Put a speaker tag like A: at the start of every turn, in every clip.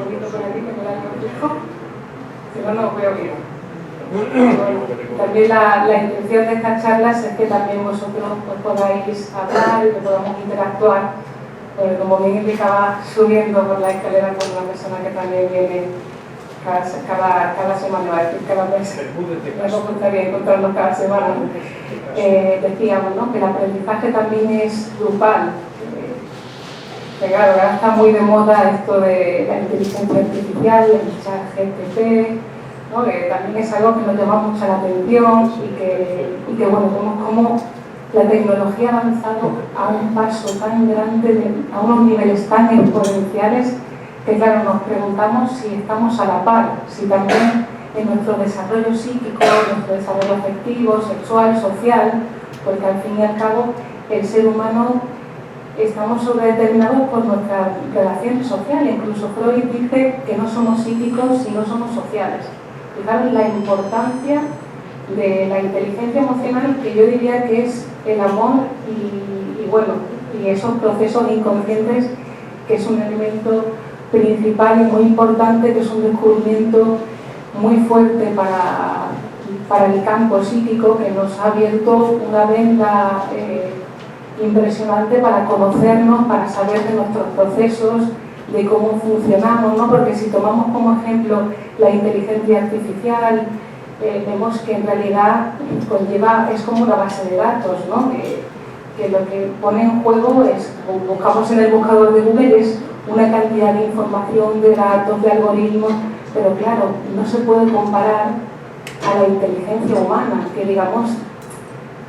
A: poquito por aquí que me da el cortijo, si no, no os veo bien. Bueno, también la intención de estas charlas es que también vosotros pues, podáis hablar y que podamos interactuar, porque como bien indicaba, subiendo por la escalera con una persona que también viene cada semana, va a decir cada mes, nos gustaría encontrarnos cada semana. Decíamos, ¿no?, que el aprendizaje también es grupal. Claro, ahora está muy de moda esto de la inteligencia artificial, el ChatGPT, ¿no?, que también es algo que nos llama mucho la atención y que bueno, vemos cómo la tecnología ha avanzado a un paso tan grande, a unos niveles tan exponenciales, que claro, nos preguntamos si estamos a la par, si también en nuestro desarrollo psíquico, nuestro desarrollo afectivo, sexual, social, porque al fin y al cabo el ser humano estamos sobredeterminados por nuestras relaciones sociales. Incluso Freud dice que no somos psíquicos si no somos sociales. Fijaros la importancia de la inteligencia emocional, que yo diría que es el amor y esos procesos inconscientes, que es un elemento principal y muy importante, que es un descubrimiento muy fuerte para el campo psíquico, que nos ha abierto una venda impresionante para conocernos, para saber de nuestros procesos, de cómo funcionamos, ¿no? Porque si tomamos como ejemplo la inteligencia artificial, vemos que en realidad es como una base de datos, ¿no? Que lo que pone en juego es, como buscamos en el buscador de Google, es una cantidad de información, de datos, de algoritmos, pero claro, no se puede comparar a la inteligencia humana, que digamos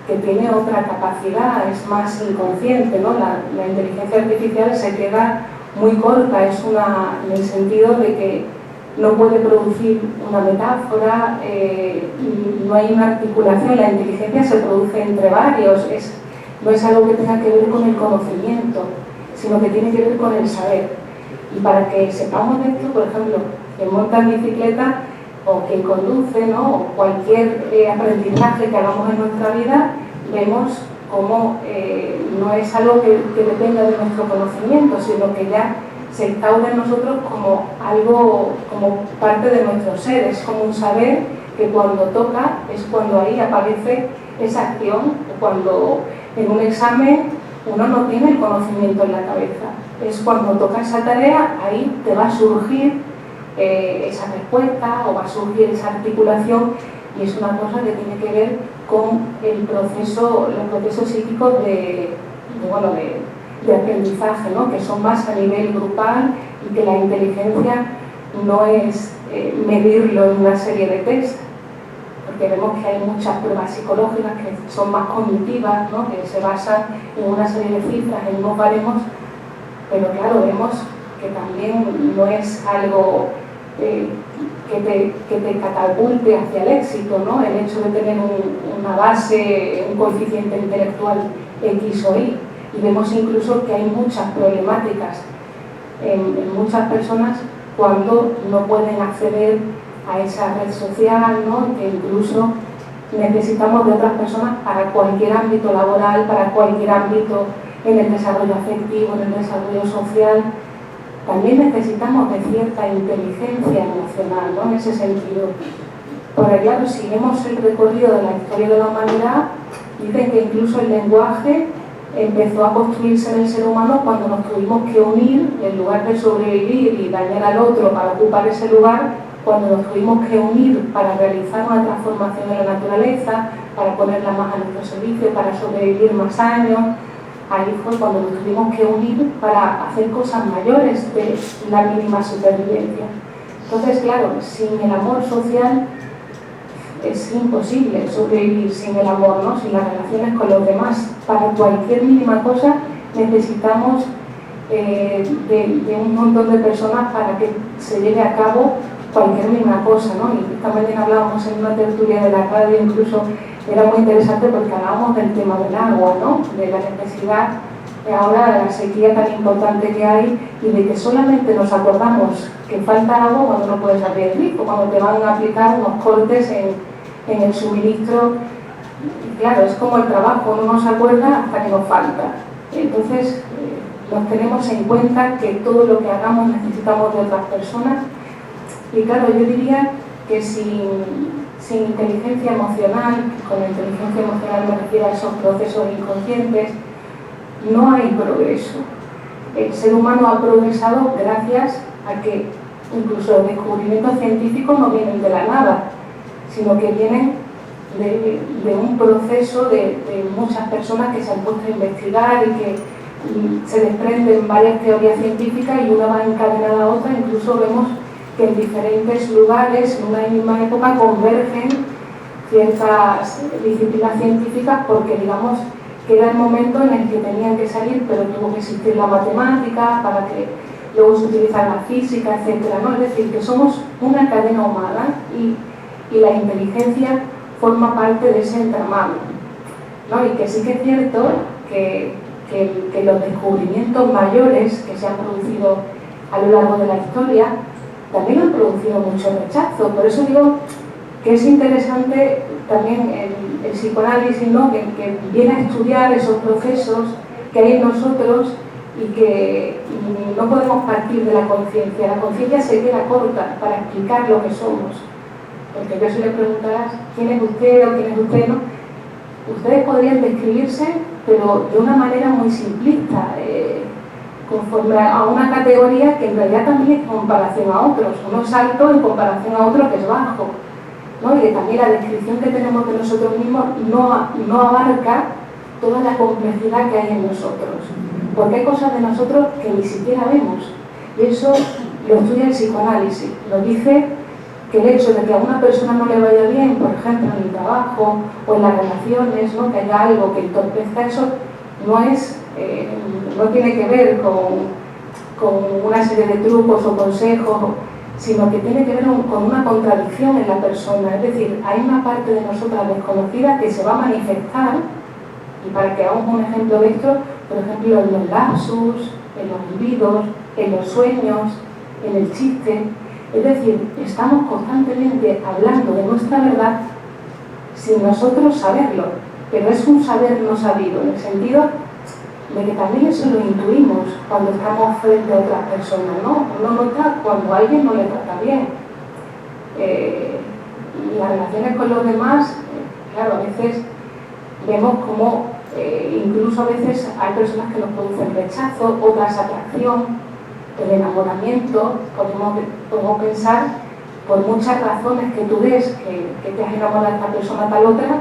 A: que tiene otra capacidad, es más inconsciente, ¿no? La inteligencia artificial se queda muy corta, en el sentido de que no puede producir una metáfora, no hay una articulación, la inteligencia se produce entre varios, no es algo que tenga que ver con el conocimiento, sino que tiene que ver con el saber. Y para que sepamos de esto, por ejemplo, quien monta en bicicleta o quien conduce, ¿no?, o cualquier aprendizaje que hagamos en nuestra vida, vemos cómo no es algo que dependa de nuestro conocimiento, sino que ya se instaura en nosotros como algo, como parte de nuestro ser, es como un saber que cuando toca es cuando ahí aparece esa acción, cuando en un examen uno no tiene el conocimiento en la cabeza, es cuando toca esa tarea, ahí te va a surgir esa respuesta o va a surgir esa articulación, y es una cosa que tiene que ver con los procesos psíquicos de aprendizaje, ¿no?, que son más a nivel grupal, y que la inteligencia no es medirlo en una serie de test, porque vemos que hay muchas pruebas psicológicas que son más cognitivas, ¿no?, que se basan en una serie de cifras, en unos baremos, pero claro, vemos que también no es algo que te catapulte hacia el éxito, ¿no?, el hecho de tener una base, un coeficiente intelectual X o Y. Y vemos incluso que hay muchas problemáticas en muchas personas cuando no pueden acceder a esa red social, ¿no?, que incluso necesitamos de otras personas para cualquier ámbito laboral, para cualquier ámbito en el desarrollo afectivo, en el desarrollo social. También necesitamos de cierta inteligencia emocional, ¿no?, en ese sentido. Porque claro, si vemos el recorrido de la historia de la humanidad, dicen que incluso el lenguaje empezó a construirse en el ser humano cuando nos tuvimos que unir, en lugar de sobrevivir y dañar al otro para ocupar ese lugar, cuando nos tuvimos que unir para realizar una transformación de la naturaleza, para ponerla más a nuestro servicio, para sobrevivir más años. Ahí fue cuando nos tuvimos que unir para hacer cosas mayores de la mínima supervivencia. Entonces, claro, sin el amor social es imposible sobrevivir sin el amor, ¿no?, sin las relaciones con los demás. Para cualquier mínima cosa necesitamos de un montón de personas para que se lleve a cabo cualquier mínima cosa, ¿no? Y esta mañana hablábamos en una tertulia de la radio, incluso era muy interesante porque hablábamos del tema del agua, ¿no?, de la necesidad ahora de la sequía tan importante que hay, y de que solamente nos acordamos que falta agua cuando no puedes abrir el grifo, cuando te van a aplicar unos cortes en el suministro. Claro, es como el trabajo, uno no se acuerda hasta que nos falta. Entonces, nos tenemos en cuenta que todo lo que hagamos necesitamos de otras personas. Y claro, yo diría que sin inteligencia emocional, con la inteligencia emocional me refiero a esos procesos inconscientes, no hay progreso. El ser humano ha progresado gracias a que incluso los descubrimientos científicos no vienen de la nada, sino que vienen de un proceso de muchas personas que se han puesto a investigar y que se desprenden varias teorías científicas y una va encadenada a otra. Incluso vemos que en diferentes lugares, en una misma época, convergen ciertas disciplinas científicas porque, digamos, que era el momento en el que tenían que salir, pero tuvo que existir la matemática para que luego se utilizara la física, etcétera, ¿no? Es decir, que somos una cadena humana y la inteligencia forma parte de ese entramado, ¿no? Y que sí que es cierto que los descubrimientos mayores que se han producido a lo largo de la historia también han producido mucho rechazo. Por eso digo que es interesante también el psicoanálisis, ¿no? que viene a estudiar esos procesos que hay en nosotros y que no podemos partir de la conciencia. La conciencia se queda corta para explicar lo que somos. Porque yo si le preguntaras quién es usted o quién es usted, ¿no? Ustedes podrían describirse, pero de una manera muy simplista, conforme a una categoría que en realidad también es comparación a otros. Uno es alto en comparación a otro que es bajo, ¿no? Y que también la descripción que tenemos de nosotros mismos no abarca toda la complejidad que hay en nosotros. Porque hay cosas de nosotros que ni siquiera vemos. Y eso lo estudia el psicoanálisis. Nos dice que el hecho de que a una persona no le vaya bien, por ejemplo, en el trabajo o en las relaciones, ¿no? Que haya algo que entorpezca eso, no tiene que ver con una serie de trucos o consejos, sino que tiene que ver con una contradicción en la persona. Es decir, hay una parte de nosotras desconocida que se va a manifestar, y para que hagamos un ejemplo de esto, por ejemplo, en los lapsus, en los olvidos, en los sueños, en el chiste. Es decir, estamos constantemente hablando de nuestra verdad sin nosotros saberlo, pero es un saber no sabido, en el sentido de que también eso lo intuimos cuando estamos frente a otras personas, ¿no? Uno nota cuando alguien no le trata bien. Las relaciones con los demás, claro, a veces vemos como incluso a veces hay personas que nos producen rechazo, otras atracción, el enamoramiento. Podemos pensar, por muchas razones que tú des que te has enamorado de esta persona tal otra,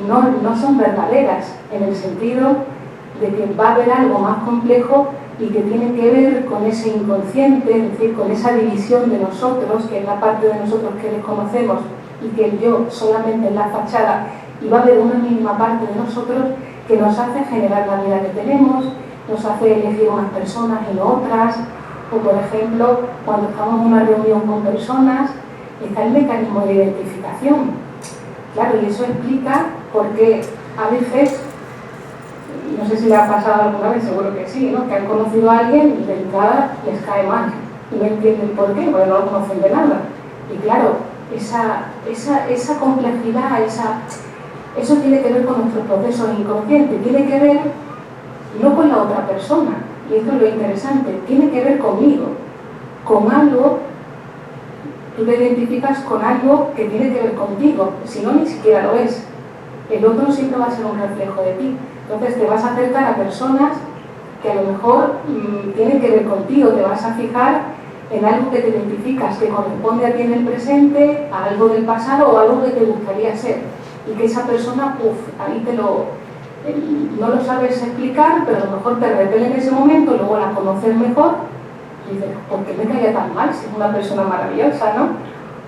A: no son verdaderas, en el sentido de que va a haber algo más complejo y que tiene que ver con ese inconsciente, es decir, con esa división de nosotros, que es la parte de nosotros que desconocemos y que el yo solamente es la fachada, y va a haber una mínima parte de nosotros que nos hace generar la vida que tenemos, nos hace elegir unas personas y no otras, o por ejemplo, cuando estamos en una reunión con personas, está el mecanismo de identificación. Claro, y eso explica por qué a veces, no sé si le ha pasado alguna vez, seguro que sí, ¿no? Que han conocido a alguien y de entrada les cae mal y no entienden por qué, porque no lo conocen de nada. Y claro, esa complejidad, eso tiene que ver con nuestros procesos inconscientes, tiene que ver no con la otra persona, y esto es lo interesante, tiene que ver conmigo, con algo. Tú te identificas con algo que tiene que ver contigo, si no, ni siquiera lo es. El otro siempre va a ser un reflejo de ti. Entonces te vas a acercar a personas que a lo mejor tienen que ver contigo, te vas a fijar en algo que te identificas, que corresponde a ti en el presente, a algo del pasado o algo que te gustaría ser. Y que esa persona, ahí no lo sabes explicar, pero a lo mejor te repele en ese momento, luego la conoces mejor y dices, ¿por qué me caía tan mal si es una persona maravillosa, no?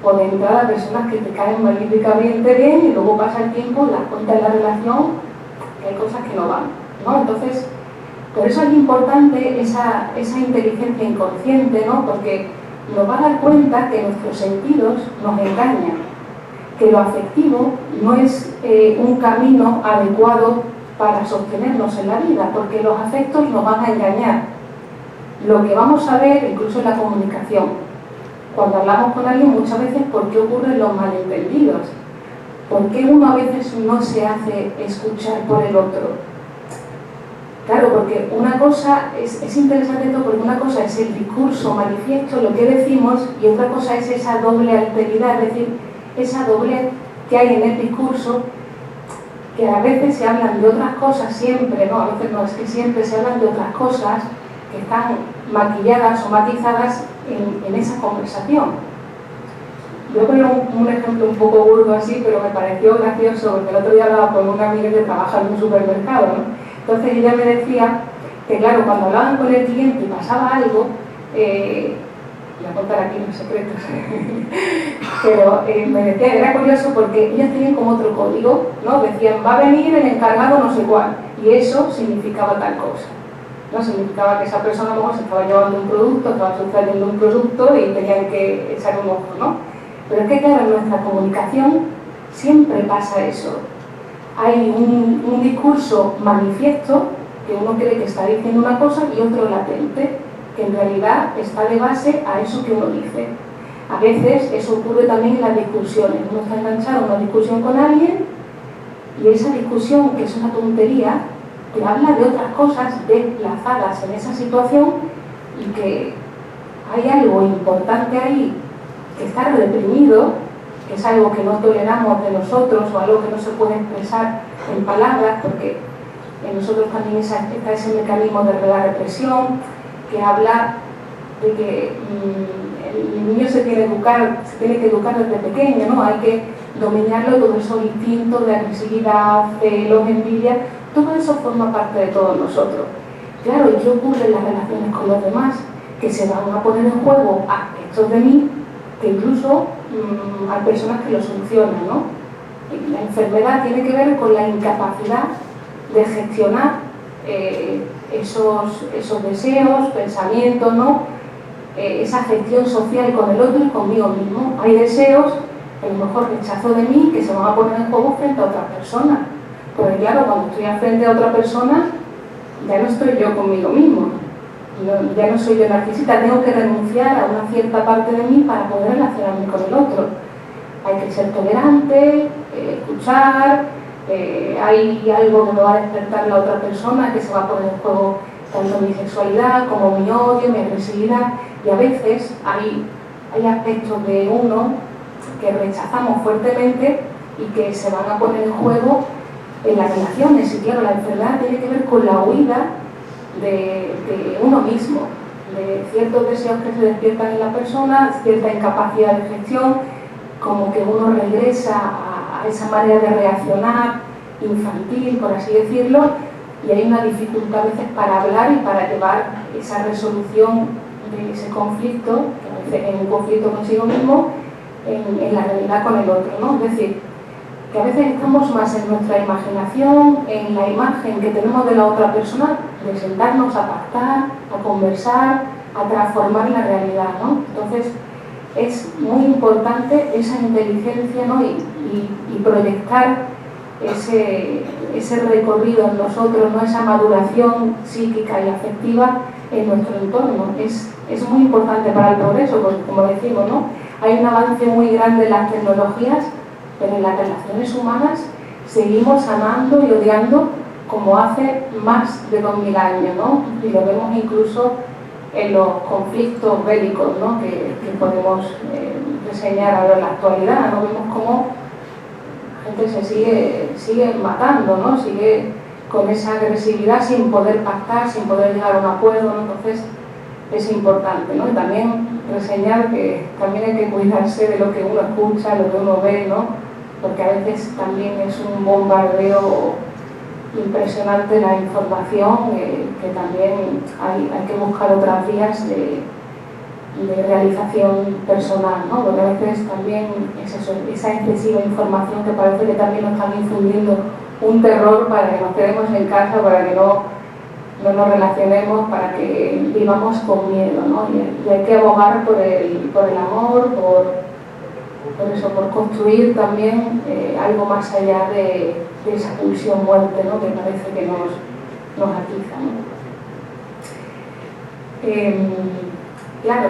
A: O de entrada personas que te caen magníficamente bien y luego pasa el tiempo y das cuenta de la relación que hay cosas que no van, ¿no? Entonces, por eso es importante esa inteligencia inconsciente, ¿no? Porque nos va a dar cuenta que nuestros sentidos nos engañan, que lo afectivo no es un camino adecuado para sostenernos en la vida, porque los afectos nos van a engañar. Lo que vamos a ver, incluso en la comunicación, cuando hablamos con alguien, muchas veces, ¿por qué ocurren los malentendidos? ¿Por qué uno a veces no se hace escuchar por el otro? Claro, porque una cosa es interesante esto, porque una cosa es el discurso manifiesto, lo que decimos, y otra cosa es esa doble alteridad, es decir, esa doble que hay en el discurso, que a veces se hablan de otras cosas siempre, ¿no? A veces no, es que siempre se hablan de otras cosas que están maquilladas o matizadas en esa conversación. Yo voy a poner un ejemplo un poco burdo así, pero me pareció gracioso, porque el otro día hablaba con una amiga que trabaja en un supermercado, ¿no? Entonces ella me decía que, claro, cuando hablaban con el cliente y pasaba algo, voy a contar aquí los secretos, pero me decía, era curioso porque ellas tenían como otro código, ¿no? Decían, va a venir el encargado no sé cuál, y eso significaba tal cosa, ¿no? Significaba que esa persona a lo mejor se estaba llevando un producto, estaba sustrayendo un producto y tenían que echar un ojo, ¿no? Pero es que, claro, en nuestra comunicación siempre pasa eso. Hay un discurso manifiesto que uno cree que está diciendo una cosa y otro latente, que en realidad está de base a eso que uno dice. A veces eso ocurre también en las discusiones. Uno está enganchado en una discusión con alguien y esa discusión, que es una tontería, te habla de otras cosas desplazadas en esa situación y que hay algo importante ahí que está reprimido, que es algo que no toleramos de nosotros o algo que no se puede expresar en palabras, porque en nosotros también está ese mecanismo de la represión que habla de que el niño se tiene que educar desde pequeño, ¿no? Hay que dominarlo, todos esos instintos de agresividad, celos, envidia, todo eso forma parte de todos nosotros. Claro, ¿y qué ocurre en las relaciones con los demás? Que se van a poner en juego aspectos de mí que incluso hay personas que lo solucionan, ¿no? La enfermedad tiene que ver con la incapacidad de gestionar esos deseos, pensamientos, ¿no? Esa gestión social con el otro y conmigo mismo. Hay deseos, a lo mejor rechazo de mí, que se van a poner en juego frente a otra persona. Porque claro, cuando estoy frente a otra persona, ya no estoy yo conmigo mismo. Ya no soy yo narcisista, tengo que renunciar a una cierta parte de mí para poder relacionarme con el otro. Hay que ser tolerante, escuchar, hay algo que me va a despertar la otra persona, que se va a poner en juego tanto mi sexualidad como mi odio, mi agresividad, y a veces hay aspectos de uno que rechazamos fuertemente y que se van a poner en juego en las relaciones. Y claro, la enfermedad tiene que ver con la huida de uno mismo, de ciertos deseos que se despiertan en la persona, cierta incapacidad de gestión, como que uno regresa a esa manera de reaccionar infantil, por así decirlo, y hay una dificultad a veces para hablar y para llevar esa resolución de ese conflicto, que a veces es un conflicto consigo mismo, en la realidad con el otro, ¿no? Es decir, que a veces estamos más en nuestra imaginación, en la imagen que tenemos de la otra persona, de sentarnos a pactar, a conversar, a transformar la realidad, ¿no? Entonces, es muy importante esa inteligencia, ¿no? y proyectar ese recorrido en nosotros, ¿no? Esa maduración psíquica y afectiva en nuestro entorno. Es muy importante para el progreso, porque como decimos, ¿no? Hay un avance muy grande en las tecnologías, pero en las relaciones humanas seguimos amando y odiando como hace más de 2000 años, ¿no? Y lo vemos incluso en los conflictos bélicos, ¿no? que podemos reseñar ahora en la actualidad, ¿no? Vemos cómo la gente se sigue matando, ¿no? Sigue con esa agresividad sin poder pactar, sin poder llegar a un acuerdo, ¿no? Entonces es importante, ¿no? Y también reseñar que también hay que cuidarse de lo que uno escucha, lo que uno ve, ¿no? Porque a veces también es un bombardeo impresionante la información, que también hay que buscar otras vías de realización personal, ¿no? Porque a veces también es eso, esa excesiva información que parece que también nos están infundiendo un terror para que nos quedemos en casa, para que no nos relacionemos, para que vivamos con miedo, ¿no? Y hay que abogar por el amor, por construir también algo más allá de esa pulsión-muerte, ¿no? Que parece que nos atiza, ¿no? Claro,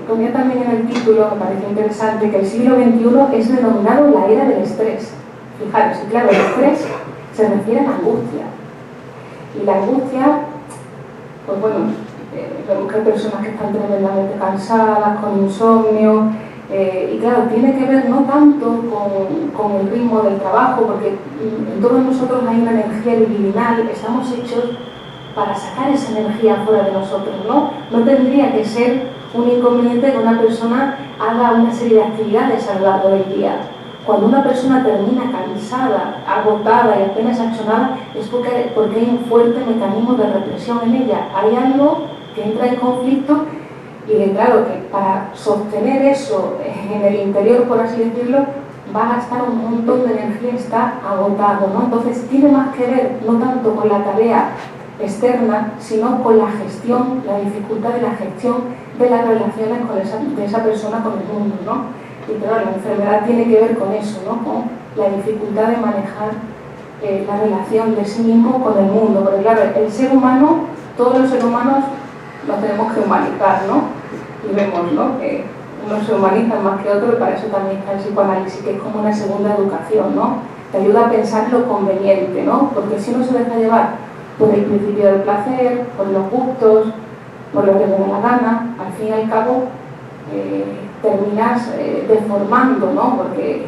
A: ponía también en el título, me pareció interesante, que el siglo XXI es denominado la era del estrés. Fijaros, y claro, el estrés se refiere a la angustia. Y la angustia, pues bueno, vemos que hay personas que están tremendamente cansadas, con insomnio, y claro, tiene que ver no tanto con el ritmo del trabajo, porque en todos nosotros hay una energía libidinal, estamos hechos para sacar esa energía fuera de nosotros, ¿no? No tendría que ser un inconveniente que una persona haga una serie de actividades a lo largo del día. Cuando una persona termina cansada, agotada y apenas accionada, es porque hay un fuerte mecanismo de represión en ella. Hay algo que entra en conflicto y que, claro, que para sostener eso en el interior, por así decirlo, va a gastar un montón de energía y está agotado, ¿no? Entonces tiene más que ver no tanto con la tarea externa, sino con la gestión, la dificultad de la gestión de las relaciones de esa persona con el mundo, ¿no? Y claro, la enfermedad tiene que ver con eso, ¿no? Con la dificultad de manejar la relación de sí mismo con el mundo. Porque claro, el ser humano, todos los seres humanos nos tenemos que humanizar, ¿no? Y vemos, ¿no?, que unos se humanizan más que otros, y para eso también está el psicoanálisis, que es como una segunda educación, ¿no? Te ayuda a pensar lo conveniente, ¿no? Porque si uno se deja llevar por el principio del placer, por los gustos, por lo que me da la gana, al fin y al cabo terminas deformando, ¿no? Porque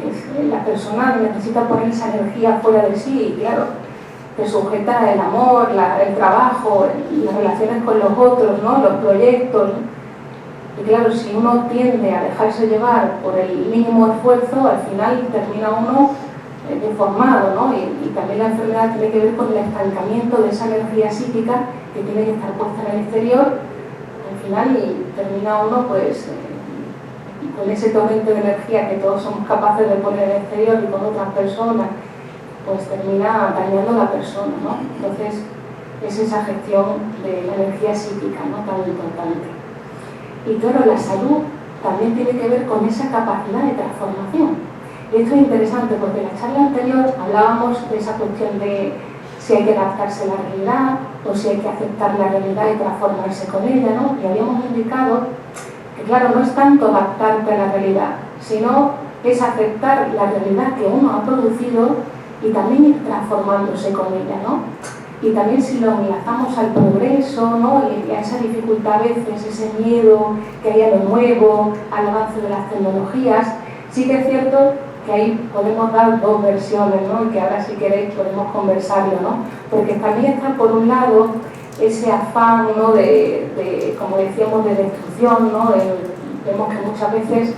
A: la persona necesita poner esa energía fuera de sí, y claro, te sujeta el amor, el trabajo, las relaciones con los otros, ¿no?, los proyectos. Y claro, si uno tiende a dejarse llevar por el mínimo esfuerzo, al final termina uno deformado, ¿no? Y también la enfermedad tiene que ver con el estancamiento de esa energía psíquica que tiene que estar puesta en el exterior. Al final termina uno pues con ese torrente de energía que todos somos capaces de poner en el exterior y con otras personas, pues termina dañando a la persona, ¿no? Entonces es esa gestión de la energía psíquica, ¿no?, tan importante. Y claro, la salud también tiene que ver con esa capacidad de transformación. Y esto es interesante porque en la charla anterior hablábamos de esa cuestión de si hay que adaptarse a la realidad o si hay que aceptar la realidad y transformarse con ella, ¿no? Y habíamos indicado que, claro, no es tanto adaptarte a la realidad, sino es aceptar la realidad que uno ha producido y también ir transformándose con ella, ¿no? Y también si lo enlazamos al progreso, ¿no?, y a esa dificultad a veces, ese miedo que hay a lo nuevo, al avance de las tecnologías, sí que es cierto que ahí podemos dar dos versiones, ¿no?, y que ahora si queréis podemos conversarlo, ¿no? Porque también está por un lado ese afán, ¿no?, de como decíamos, de destrucción, ¿no? Vemos que muchas veces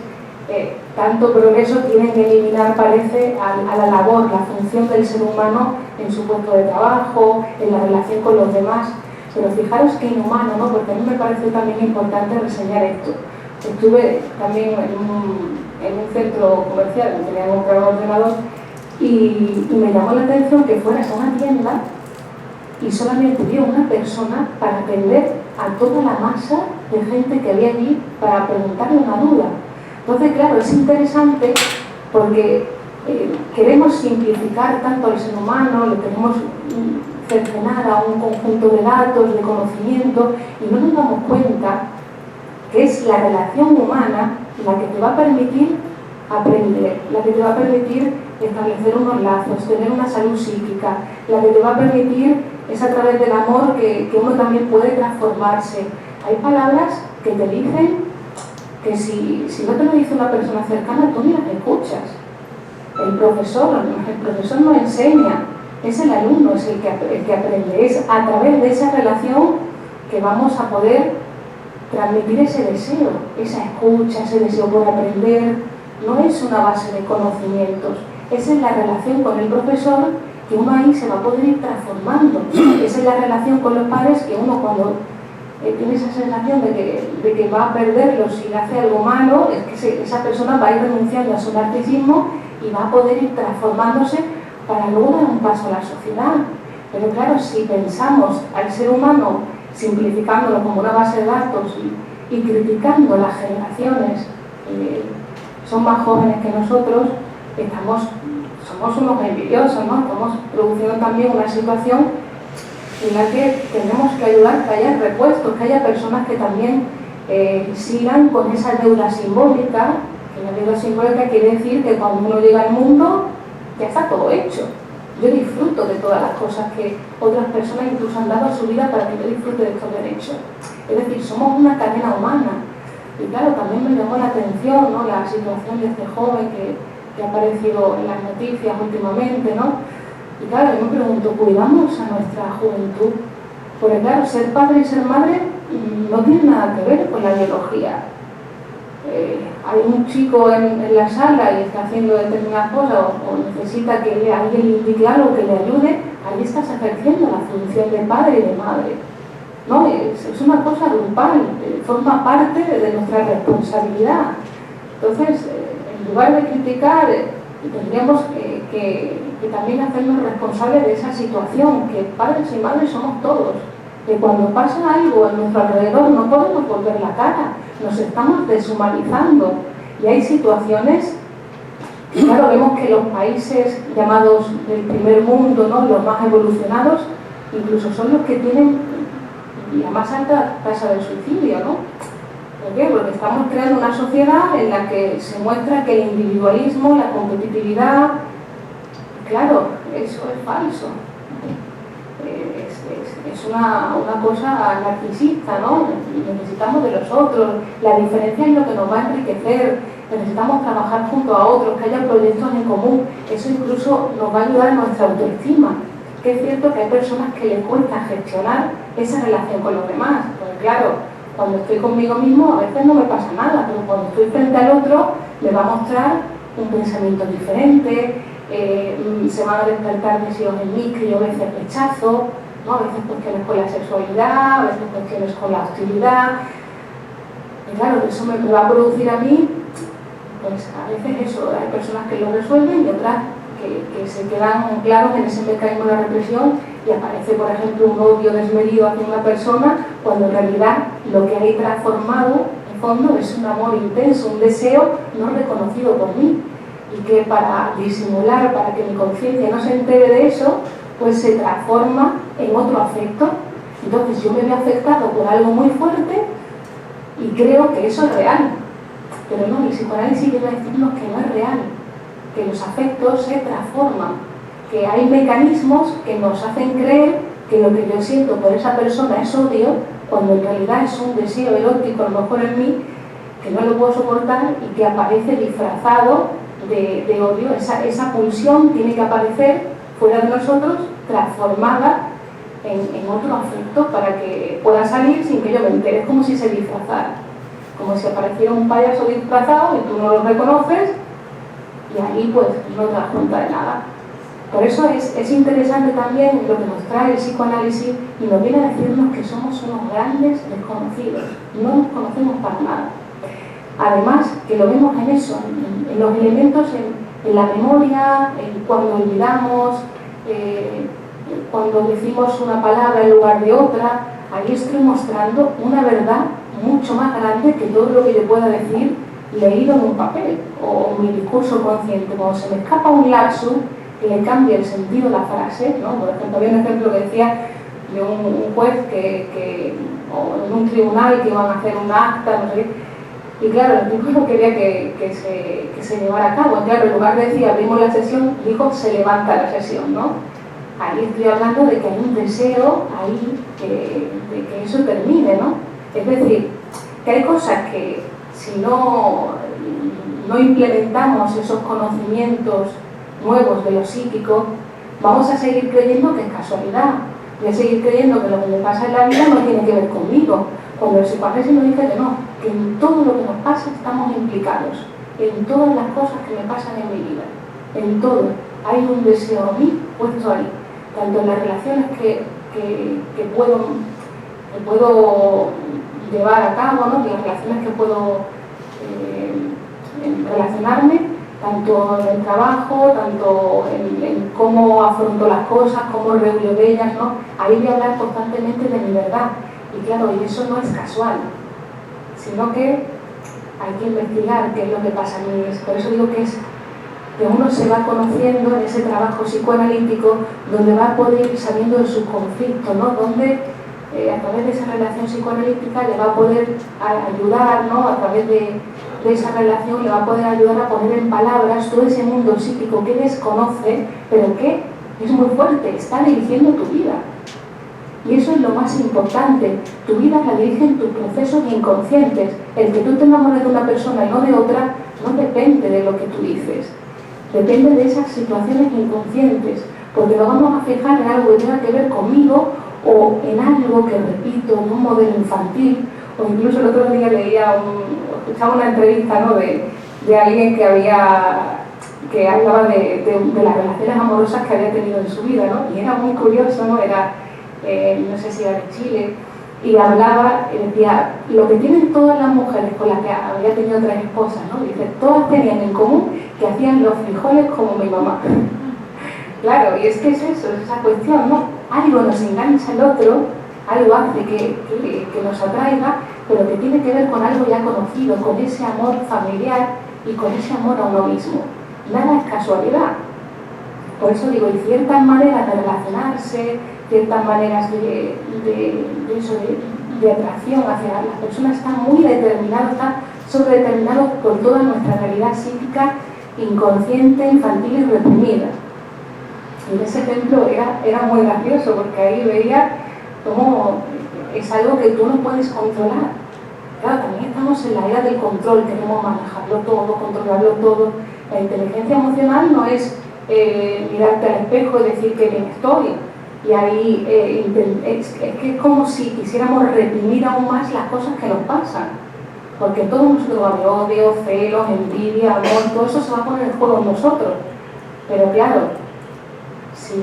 A: tanto progreso tiene que eliminar, parece, a la labor, la función del ser humano en su puesto de trabajo, en la relación con los demás. Pero fijaros qué inhumano, ¿no? Porque a mí me parece también importante reseñar esto. Estuve también en un centro comercial, me tenía que comprar un ordenador, y me llamó la atención que fueras a una tienda y solamente hubiera una persona para atender a toda la masa de gente que había allí para preguntarle una duda. Entonces, claro, es interesante porque queremos simplificar tanto al ser humano, le queremos cercenar a un conjunto de datos, de conocimiento, y no nos damos cuenta que es la relación humana la que te va a permitir aprender, la que te va a permitir establecer unos lazos, tener una salud psíquica, la que te va a permitir, es a través del amor que uno también puede transformarse. Hay palabras que te dicen que si no te lo dice una persona cercana, tú ni las escuchas. El profesor no enseña, es el alumno, es el que aprende. Es a través de esa relación que vamos a poder transmitir ese deseo, esa escucha, ese deseo por aprender. No es una base de conocimientos, esa es la relación con el profesor, que uno ahí se va a poder ir transformando. Esa es la relación con los padres, que uno cuando tiene esa sensación de que va a perderlo si hace algo malo, es que esa persona va a ir renunciando a su narcisismo y va a poder ir transformándose para luego dar un paso a la sociedad. Pero claro, si pensamos al ser humano simplificándolo como una base de datos y criticando las generaciones son más jóvenes que nosotros, somos unos envidiosos, ¿no? Estamos produciendo también una situación en la que tenemos que ayudar que haya repuestos, que haya personas que también sigan con esa deuda simbólica, que la deuda simbólica quiere decir que cuando uno llega al mundo ya está todo hecho. Yo disfruto de todas las cosas que otras personas incluso han dado a su vida para que yo disfrute de estos derechos. Es decir, somos una cadena humana. Y claro, también me llamó la atención, ¿no?, la situación de este joven que ha aparecido en las noticias últimamente, ¿no? Y claro, yo me pregunto, ¿cuidamos a nuestra juventud? Porque claro, ser padre y ser madre no tiene nada que ver con la biología. Hay un chico en la sala y está haciendo determinadas cosas o necesita que alguien le indique algo que le ayude, ahí estás ejerciendo la función de padre y de madre. No, es una cosa grupal, forma parte de nuestra responsabilidad. Entonces, en lugar de criticar, tendríamos que también hacernos responsables de esa situación, que padres y madres somos todos, que cuando pasa algo en nuestro alrededor no podemos volver la cara, nos estamos deshumanizando. Y hay situaciones, claro, vemos que los países llamados del primer mundo, ¿no?, los más evolucionados, incluso son los que tienen la más alta tasa de suicidio, ¿no? ¿Por qué? Porque estamos creando una sociedad en la que se muestra que el individualismo, la competitividad, claro, eso es falso. Es una cosa narcisista, ¿no? Necesitamos de los otros, la diferencia es lo que nos va a enriquecer, necesitamos trabajar junto a otros, que haya proyectos en común, eso incluso nos va a ayudar a nuestra autoestima. Que es cierto que hay personas que les cuesta gestionar esa relación con los demás, porque claro, cuando estoy conmigo mismo a veces no me pasa nada, pero cuando estoy frente al otro me va a mostrar un pensamiento diferente, se van a despertar deseos en mí que yo a veces rechazo, ¿no? A veces cuestiones con la sexualidad, a veces cuestiones con la hostilidad, y claro, eso me va a producir a mí, pues a veces eso, hay personas que lo resuelven y otras que se quedan claros en ese mecanismo de la represión y aparece, por ejemplo, un odio desmedido hacia una persona cuando en realidad lo que hay transformado en fondo es un amor intenso, un deseo no reconocido por mí, y que para disimular, para que mi conciencia no se entere de eso, pues se transforma en otro afecto. Entonces yo me veo afectado por algo muy fuerte y creo que eso es real, pero no, el psicoanálisis viene a decirnos que no es real, que los afectos se transforman, que hay mecanismos que nos hacen creer que lo que yo siento por esa persona es odio, cuando en realidad es un deseo erótico, a lo mejor en mí, que no lo puedo soportar y que aparece disfrazado de odio. Esa pulsión tiene que aparecer fuera de nosotros, transformada en otro afecto para que pueda salir sin que yo me entere. Es como si se disfrazara, como si apareciera un payaso disfrazado y tú no lo reconoces y ahí pues no te das cuenta de nada. Por eso es interesante también lo que nos trae el psicoanálisis y nos viene a decirnos que somos unos grandes desconocidos, no nos conocemos para nada. Además, que lo vemos en eso, en los elementos, en la memoria, en cuando olvidamos, cuando decimos una palabra en lugar de otra, ahí estoy mostrando una verdad mucho más grande que todo lo que yo pueda decir leído en un papel o mi discurso consciente. Cuando se me escapa un lapsus que le cambia el sentido de la frase, ¿no? Por ejemplo, había un ejemplo que decía de un juez o en un tribunal que iban a hacer un acta, no sé qué. Y claro, el tipo no quería que se llevara a cabo. Claro, en lugar de decir abrimos la sesión, dijo se levanta la sesión, ¿no? Ahí estoy hablando de que hay un deseo ahí de que eso termine, ¿no? Es decir, que hay cosas que si no implementamos esos conocimientos nuevos de lo psíquico, vamos a seguir creyendo que es casualidad. Voy a seguir creyendo que lo que me pasa en la vida no tiene que ver conmigo. Cuando el psicoanálisis nos dice que no, que en todo lo que nos pasa estamos implicados, en todas las cosas que me pasan en mi vida, en todo. Hay un deseo en mí puesto ahí, tanto en las relaciones que puedo llevar a cabo, ¿no? Que las relaciones que puedo relacionarme, tanto en el trabajo, tanto en cómo afronto las cosas, cómo rehuyo de ellas, ¿no? Ahí voy a hablar constantemente de mi verdad. Y claro, y eso no es casual, sino que hay que investigar qué es lo que pasa en mí. Por eso digo que uno se va conociendo en ese trabajo psicoanalítico, donde va a poder ir sabiendo de sus conflictos, ¿no? Donde a través de esa relación psicoanalítica le va a poder ayudar, ¿no? A través de esa relación le va a poder ayudar a poner en palabras todo ese mundo psíquico que desconoce, pero que Es muy fuerte, está dirigiendo tu vida. Y eso es lo más importante. Tu vida la dirigen tus procesos inconscientes. El que tú te enamores de una persona y no de otra, no depende de lo que tú dices. Depende de esas situaciones inconscientes. Porque nos vamos a fijar en algo que tenga que ver conmigo o en algo que repito, en un modelo infantil. O incluso el otro día escuchaba una entrevista, ¿no?, de alguien que hablaba de las relaciones amorosas que había tenido en su vida, ¿no? Y era muy curioso, ¿no? No sé si era de Chile, y hablaba, y decía, lo que tienen todas las mujeres con las que había tenido 3 esposas, ¿no? Dice, todas tenían en común que hacían los frijoles como mi mamá. Claro, y es que es eso, es esa cuestión, ¿no? Algo nos engancha al otro, algo hace que nos atraiga, pero que tiene que ver con algo ya conocido, con ese amor familiar y con ese amor a uno mismo. Nada es casualidad. Por eso digo, hay ciertas maneras de relacionarse, ciertas maneras de atracción hacia las personas, está muy determinado, está sobredeterminado por toda nuestra realidad psíquica inconsciente, infantil y reprimida. Y ese ejemplo era muy gracioso, porque ahí veía cómo es algo que tú no puedes controlar. Claro, también estamos en la era del control, queremos manejarlo todo, controlarlo todo. La inteligencia emocional no es mirarte al espejo y decir que bien estoy. Y ahí es que es como si quisiéramos reprimir aún más las cosas que nos pasan. Porque todo nosotros va de odio, celos, envidia, amor, todo eso se va a poner en juego en nosotros. Pero claro, si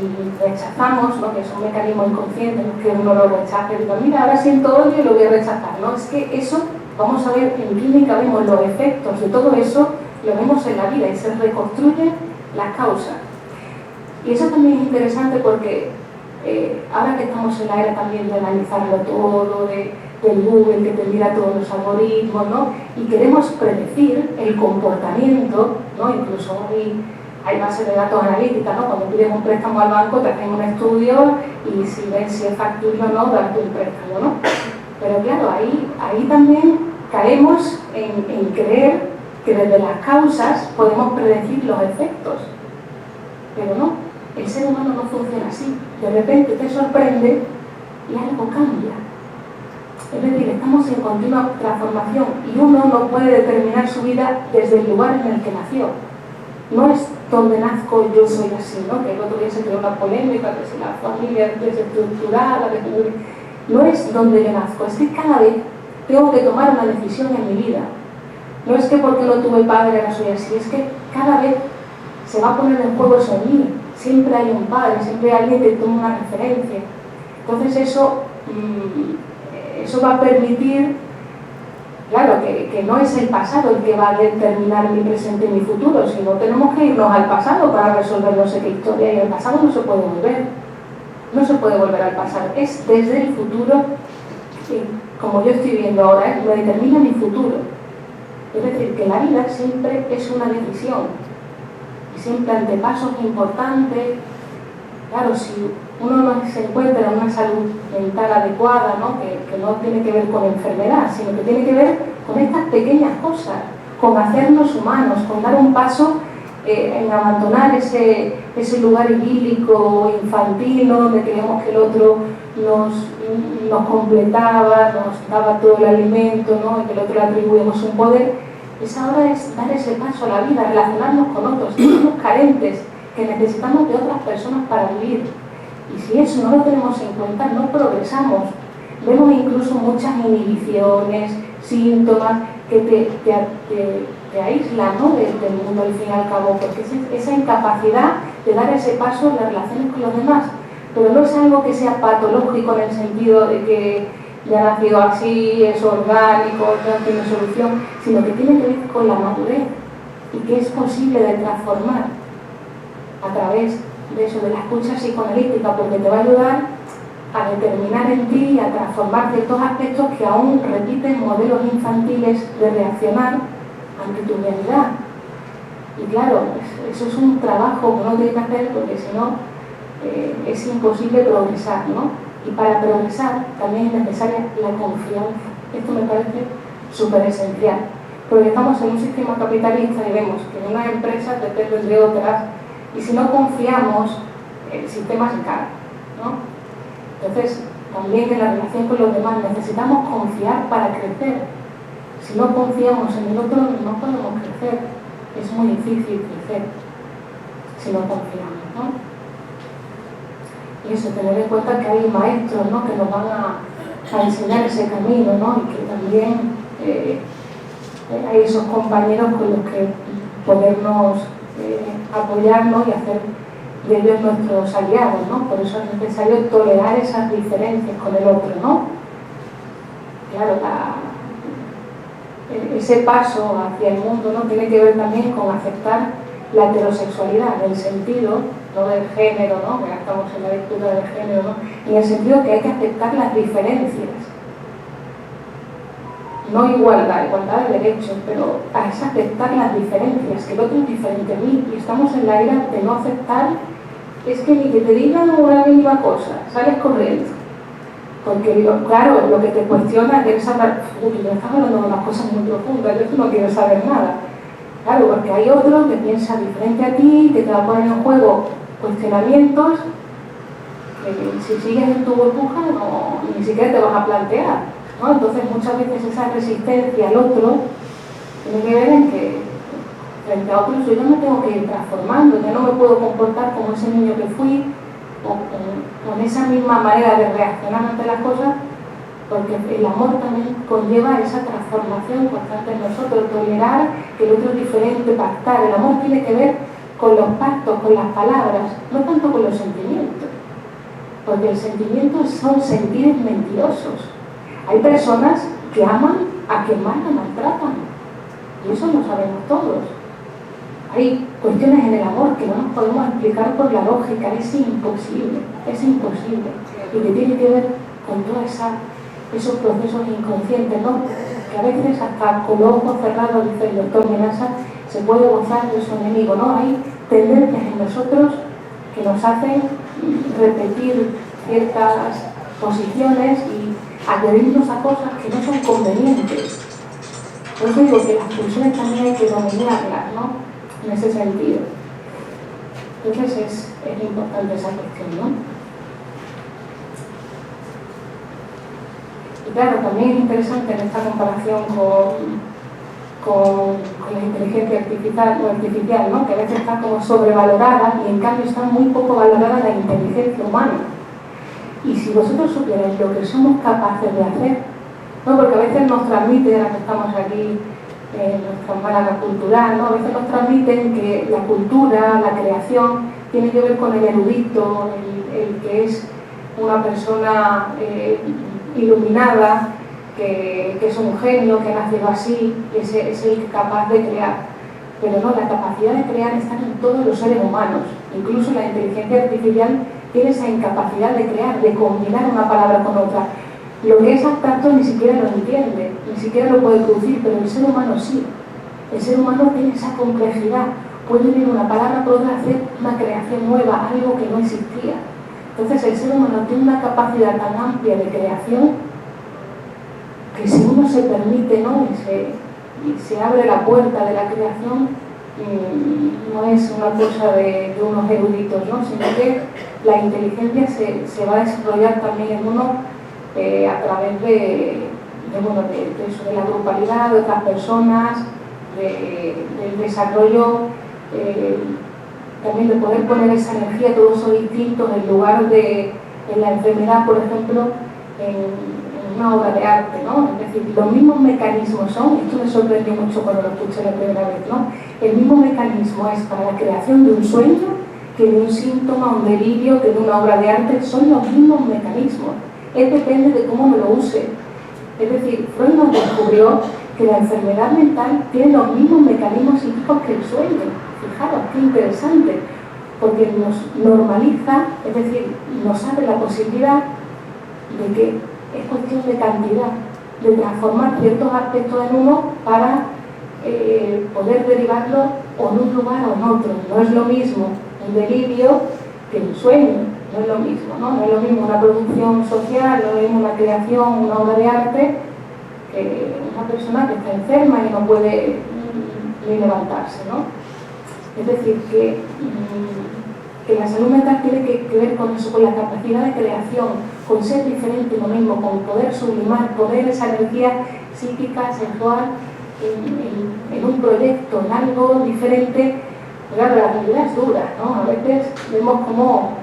A: rechazamos, ¿no?, que es un mecanismo inconsciente, no es que uno lo rechace y diga, mira, ahora siento odio y lo voy a rechazar, ¿no? Es que eso, vamos a ver, en química vemos los efectos de todo eso, lo vemos en la vida y se reconstruyen las causas. Y eso también es interesante porque ahora que estamos en la era también de analizarlo todo, del Google que te mira todos los algoritmos, ¿no?, y queremos predecir el comportamiento, ¿no?, incluso hay bases de datos analíticas, ¿no? Cuando pides un préstamo al banco te hacen un estudio y si ven si es factible o no, darte un préstamo, ¿no? Pero claro, ahí también caemos en creer que desde las causas podemos predecir los efectos. Pero no, el ser humano no funciona así. De repente te sorprende y algo cambia. Es decir, estamos en continua transformación y uno no puede determinar su vida desde el lugar en el que nació. No es donde nazco yo soy así, ¿no? Que el otro día se creó una polémica, que si la familia es desestructurada, no es donde yo nazco, es que cada vez tengo que tomar una decisión en mi vida. No es que porque no tuve padre ahora soy así, es que cada vez se va a poner en juego eso en mí. Siempre hay un padre, siempre hay alguien que toma una referencia. Entonces eso va a permitir, claro, que no es el pasado el que va a determinar mi presente y mi futuro, sino tenemos que irnos al pasado para resolver no sé qué historia, y el pasado no se puede volver. No se puede volver al pasado. Es desde el futuro, como yo estoy viendo ahora, me determina mi futuro. Es decir, que la vida siempre es una decisión. Y siempre ante pasos importantes. Claro, si uno no se encuentra en una salud mental adecuada, ¿no? Que no tiene que ver con enfermedad, sino que tiene que ver con estas pequeñas cosas, con hacernos humanos, con dar un paso en abandonar ese lugar idílico, infantil, ¿no?, donde creíamos que el otro nos completaba, nos daba todo el alimento, ¿no?, y que el otro le atribuíamos un poder. Esa hora es dar ese paso a la vida, relacionarnos con otros, que somos carentes, que necesitamos de otras personas para vivir. Y si eso no lo tenemos en cuenta, no progresamos. Vemos incluso muchas inhibiciones, síntomas que te aíslan, ¿no?, del mundo al fin y al cabo, porque es esa incapacidad de dar ese paso en las relaciones con los demás. Pero no es algo que sea patológico en el sentido de que ya ha nacido así, es orgánico, no tiene solución, sino que tiene que ver con la madurez y que es posible de transformar a través de eso, de la escucha psicoanalítica, porque te va a ayudar a determinar en ti y a transformar ciertos aspectos que aún repiten modelos infantiles de reaccionar ante tu realidad. Y claro, eso es un trabajo que uno tiene que hacer, porque si no es imposible progresar, ¿no? Y para progresar también es necesaria la confianza. Esto me parece súper esencial, porque estamos en un sistema capitalista y vemos que unas empresas dependen de otras, y si no confiamos el sistema se cae, ¿no? Entonces, también en la relación con los demás necesitamos confiar para crecer. Si no confiamos en el otro, no podemos crecer. Es muy difícil crecer si no confiamos, ¿no? Y eso, tener en cuenta que hay maestros, ¿no?, que nos van a enseñar ese camino, ¿no? Y que también hay esos compañeros con los que podernos apoyarnos y hacer de ellos nuestros aliados, ¿no? Por eso es necesario tolerar esas diferencias con el otro, ¿no? Claro, ese paso hacia el mundo, ¿no?, tiene que ver también con aceptar la heterosexualidad, en el sentido, no del género, ¿no?, que ya estamos en la disputa del género, ¿no?, en el sentido que hay que aceptar las diferencias. No igualdad de derechos, pero es aceptar las diferencias, que el otro es diferente a mí, y estamos en la era de no aceptar, es que ni que te digan una mínima cosa, sales corriendo. Porque, claro, lo que te cuestiona, quieres hablar, me estás hablando de unas cosas muy profundas, yo no quiero saber nada. Claro, porque hay otro que piensa diferente a ti, que te va a poner en juego cuestionamientos, que si sigues en tu burbuja ni siquiera te vas a plantear, ¿no? Entonces, muchas veces esa resistencia al otro tiene que ver en que frente a otros yo ya me tengo que ir transformando, ya no me puedo comportar como ese niño que fui, o con esa misma manera de reaccionar ante las cosas, porque el amor también conlleva esa transformación constante en nosotros, tolerar que el otro es diferente, pactar. El amor tiene que ver con los pactos, con las palabras, no tanto con los sentimientos, porque el sentimiento son sentires mentirosos. Hay personas que aman a quien más la maltratan, y eso lo sabemos todos. Hay cuestiones en el amor que no nos podemos explicar por la lógica, es imposible, y que tiene que ver con todos esos procesos inconscientes, ¿no?, que a veces hasta con los ojos cerrados, dice el doctor Menasa, se puede gozar de su enemigo, ¿no? Hay tendencias en nosotros que nos hacen repetir ciertas posiciones y adherirnos a cosas que no son convenientes. Por eso digo que las pulsiones también hay que dominarlas, ¿no?, en ese sentido. Entonces es importante esa cuestión, ¿no? Y claro, también es interesante en esta comparación con la inteligencia artificial, ¿no?, que a veces está como sobrevalorada y en cambio está muy poco valorada la inteligencia humana. Y si vosotros supierais lo que somos capaces de hacer, ¿no?, porque a veces nos transmite, ahora que estamos aquí en nuestra Málaga cultural, ¿no?, a veces nos transmiten que la cultura, la creación, tiene que ver con el erudito, el que es una persona iluminada, que es un genio, que ha nacido así, es el capaz de crear. Pero no, la capacidad de crear está en todos los seres humanos. Incluso la inteligencia artificial tiene esa incapacidad de crear, de combinar una palabra con otra. Lo que es abstracto ni siquiera lo entiende, ni siquiera lo puede producir, pero el ser humano sí. El ser humano tiene esa complejidad, puede unir una palabra por otra, hacer una creación nueva, algo que no existía. Entonces el ser humano tiene una capacidad tan amplia de creación que si uno se permite, ¿no?, y se abre la puerta de la creación, no es una cosa de unos eruditos, ¿no?, sino que la inteligencia se va a desarrollar también en uno a través de la grupalidad de otras personas, del desarrollo, también de poder poner esa energía, todos esos instintos, en lugar de en la enfermedad, por ejemplo, en una obra de arte, ¿no? Es decir, los mismos mecanismos son, esto me sorprendió mucho cuando lo escuché la primera vez, ¿no? El mismo mecanismo es para la creación de un sueño, que de un síntoma, un delirio, que de una obra de arte, son los mismos mecanismos. Depende de cómo me lo use. Es decir, Freud nos descubrió que la enfermedad mental tiene los mismos mecanismos psíquicos que el sueño. Fijaros, qué interesante, porque nos normaliza, es decir, nos abre la posibilidad de que es cuestión de cantidad, de transformar ciertos aspectos en uno para poder derivarlo o en un lugar o en otro. No es lo mismo un delirio que un sueño, no es lo mismo, ¿no? No es lo mismo una producción social, no es lo mismo una creación, una obra de arte, que una persona que está enferma y no puede ni levantarse, ¿no? Es decir, que que la salud mental tiene que ver con eso, con la capacidad de creación, con ser diferente uno mismo, con poder sublimar, poner esa energía psíquica, sexual, en un proyecto, en algo diferente. Claro, la realidad es dura, ¿no? A veces vemos como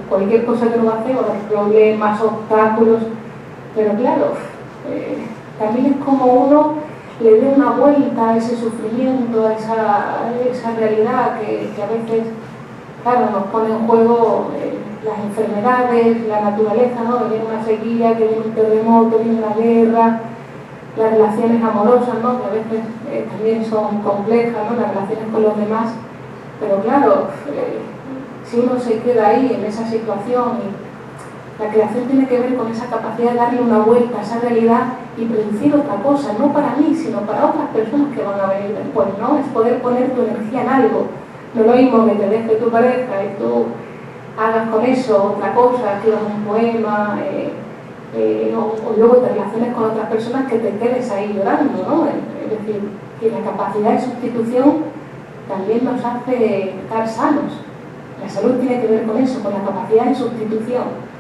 A: cualquier cosa que uno hace, o los problemas, obstáculos, pero claro, también es como uno le dé una vuelta a ese sufrimiento, a esa realidad que a veces, claro, nos pone en juego las enfermedades, la naturaleza, ¿no? Que viene una sequía, que viene un terremoto, viene una guerra, las relaciones amorosas, ¿no? Que a veces también son complejas, ¿no? Las relaciones con los demás, pero claro, si uno se queda ahí en esa situación, y la creación tiene que ver con esa capacidad de darle una vuelta a esa realidad y producir otra cosa, no para mí, sino para otras personas que van a venir después, ¿no? Es poder poner tu energía en algo. No es lo mismo que te deje tu pareja y tú hagas con eso otra cosa, escribas un poema, o luego te relaciones con otras personas, que te quedes ahí llorando, ¿no? Es decir, que la capacidad de sustitución también nos hace estar sanos. La salud tiene que ver con eso, con la capacidad de sustitución.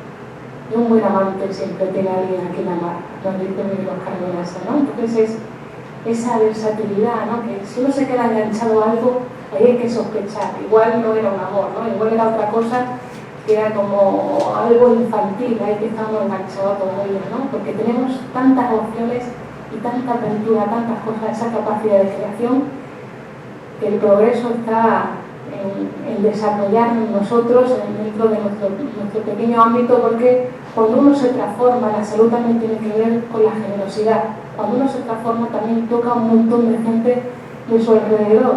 A: Y un buen amante siempre tiene a alguien a quien amar, nos dice Miguel Carmenasa, ¿no? Entonces es esa versatilidad, ¿no? Que si uno se queda enganchado a algo, ahí hay que sospechar. Igual no era un amor, ¿no? Igual era otra cosa, que era como algo infantil, ahí que estamos enganchados todavía, ¿no? Porque tenemos tantas opciones y tanta apertura, tantas cosas, esa capacidad de creación, que el progreso está en desarrollarnos nosotros dentro de nuestro pequeño ámbito, porque cuando uno se transforma, la salud también tiene que ver con la generosidad. Cuando uno se transforma también toca a un montón de gente de su alrededor.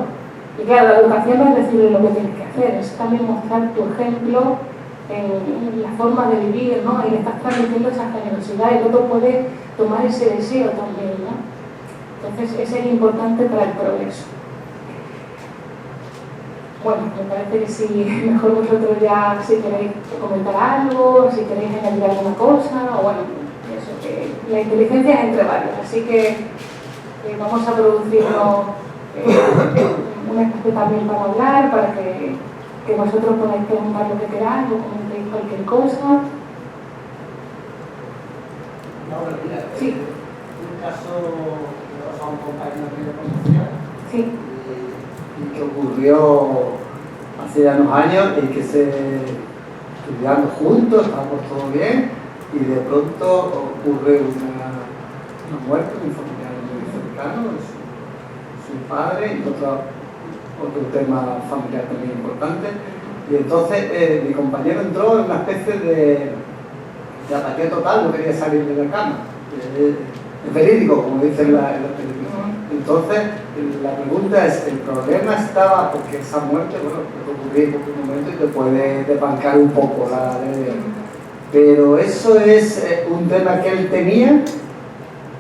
A: Y claro, la educación no es decirle lo que tienes que hacer, es también mostrar tu ejemplo en la forma de vivir, ¿no? Y le estás transmitiendo esa generosidad, y el otro puede tomar ese deseo también, ¿no? Entonces, eso es importante para el progreso. Bueno, me parece que si mejor vosotros ya, si queréis comentar algo, si queréis añadir alguna cosa, o bueno, eso, que la inteligencia es entre varios, así que vamos a producirnos un espacio también para hablar, para que vosotros podáis preguntar lo que queráis o comentéis cualquier cosa.
B: Laura, mira,
A: sí.
B: Un caso que pasó a un compañero de profesión.
A: Sí.
C: Y que ocurrió hace ya unos años, y que se estudiando juntos, estábamos todo bien, y de pronto ocurre una muerte de un familiar muy cercano, su padre, y otro tema familiar también importante. Y entonces mi compañero entró en una especie de apatía total, no quería salir de la cama. Es verídico, como dicen las películas. Entonces, la pregunta es, ¿el problema estaba porque esa muerte, bueno, puede ocurrir en cualquier momento y te puede desbancar un poco la idea? Pero eso es un tema que él tenía,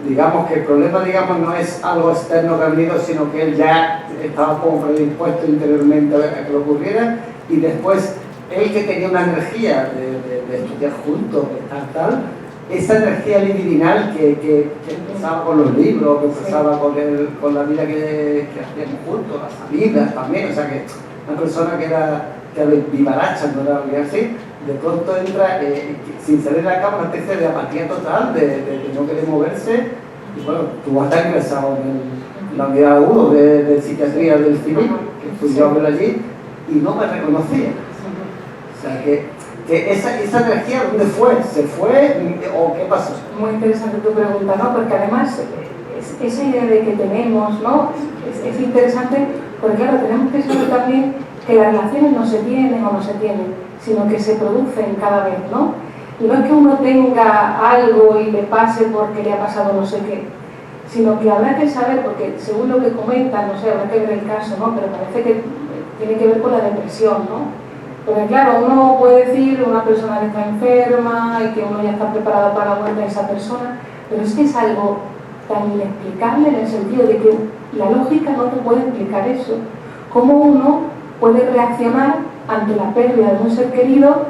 C: digamos que el problema, digamos, no es algo externo que ha venido, sino que él ya estaba como predispuesto interiormente a que lo ocurriera, y después él, que tenía una energía de estudiar juntos, de estar tal, esa energía libidinal que empezaba con los libros, que empezaba con la vida que hacíamos juntos, las salidas también, o sea que una persona que era vivaracha, no era bien así, de pronto entra sin salir de la cama, una especie de apatía total, de no querer moverse. Y bueno, tú vas a estar ingresado en la unidad 1 de psiquiatría del civil, que estudió allí, y no me reconocía. O sea que esa energía, ¿dónde fue? ¿Se fue o qué pasó?
A: Muy interesante tu pregunta, ¿no? Porque además esa idea de que tenemos, ¿no? Es interesante, porque claro, tenemos que saber también que las relaciones no se tienen o no se tienen, sino que se producen cada vez, ¿no? Y no es que uno tenga algo y le pase porque le ha pasado no sé qué, sino que habrá que saber, porque según lo que comentan, no sé, habrá que ver el caso, ¿no? Pero parece que tiene que ver con la depresión, ¿no? Porque claro, uno puede decir una persona que está enferma y que uno ya está preparado para la muerte de esa persona, pero es que es algo tan inexplicable en el sentido de que la lógica no te puede explicar eso. Cómo uno puede reaccionar ante la pérdida de un ser querido,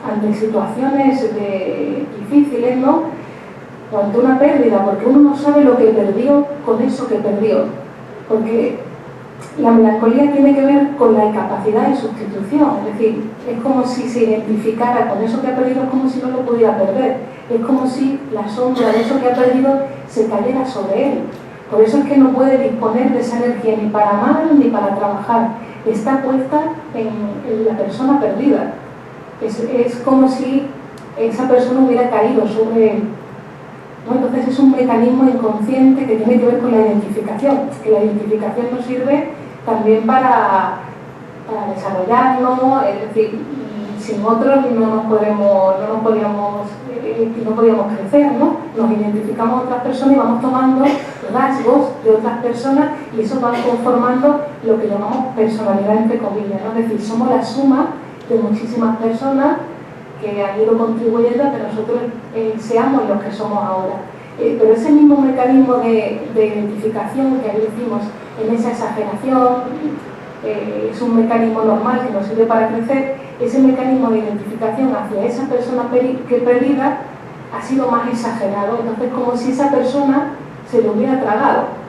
A: ante situaciones difíciles, ¿no? O ante una pérdida, porque uno no sabe lo que perdió con eso que perdió. Porque la melancolía tiene que ver con la incapacidad de sustitución, es decir, es como si se identificara con eso que ha perdido, es como si no lo pudiera perder, es como si la sombra de eso que ha perdido se cayera sobre él. Por eso es que no puede disponer de esa energía ni para amar ni para trabajar, está puesta en la persona perdida. Es como si esa persona hubiera caído sobre él, ¿no? Entonces es un mecanismo inconsciente que tiene que ver con la identificación, que la identificación nos sirve también para desarrollarnos, es decir, sin otros no podríamos crecer, ¿no? Nos identificamos a otras personas y vamos tomando rasgos de otras personas y eso va conformando lo que llamamos personalidad entre comillas, ¿no? Es decir, somos la suma de muchísimas personas que han ido contribuyendo a que nosotros seamos los que somos ahora. Pero ese mismo mecanismo de identificación que ahí decimos en esa exageración, es un mecanismo normal que nos sirve para crecer, ese mecanismo de identificación hacia esa persona que perdida ha sido más exagerado, entonces como si esa persona se lo hubiera tragado